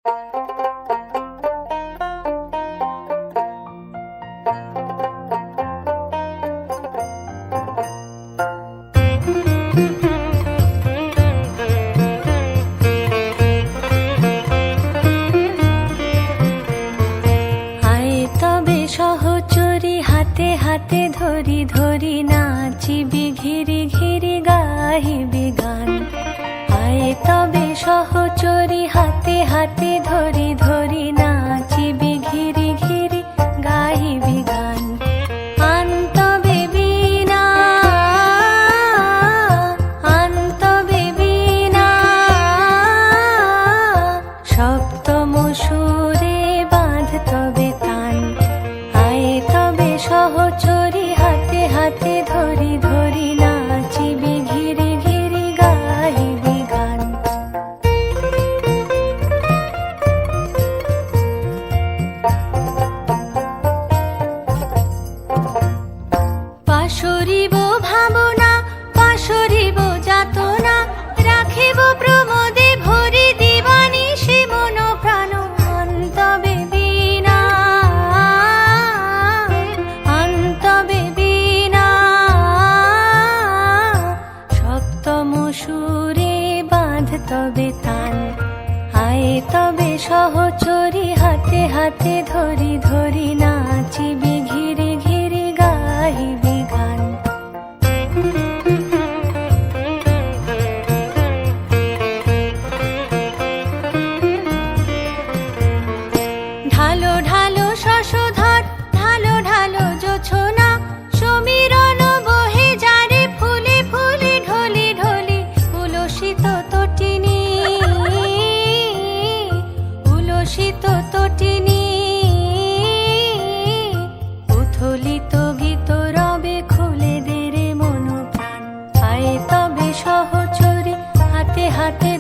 হাতে হাতে ধরি ধরি নাচিবি ঘিরি ঘিরি গাহিবি গান। আয় তবে সহচরি হাতে হাতে ধরি ধরি নাচিবি ঘিরি ঘিরি গাহিবি গান। আনতবে বীণা আনতবে বীণা সপ্তম সুরে বাঁধ তবে তান। আয় তবে সহচরি হাতে হাতে ধরি ধরি নাচিবি ঘিরি ঘিরি গাহিবি গান। পাশরিব ভাবনা পাশরিব যাতনা রাখিব প্রমোদে ভরি দিবানি সে মন প্রাণ। আনতবে বীণা আনতবে বীণা সপ্তম সুরে বাঁধ তবে তান। আয় তবে সহচরি হাতে হাতে ধরি ধরি নাচিবি ঘিরি ঘিরি গাহিবি গান। ঢালো ঢালো শশধর ঢালো ঢালো জোছনা সমীরণ বহে যারে ফুলে ফুলে ঢলি ঢলি। উলসিত তটিনী উলসিত তটিনী উথলিত গীত রবে খুলে দে রে মন প্রাণ। আয় তবে সহচরি হাতে হাতে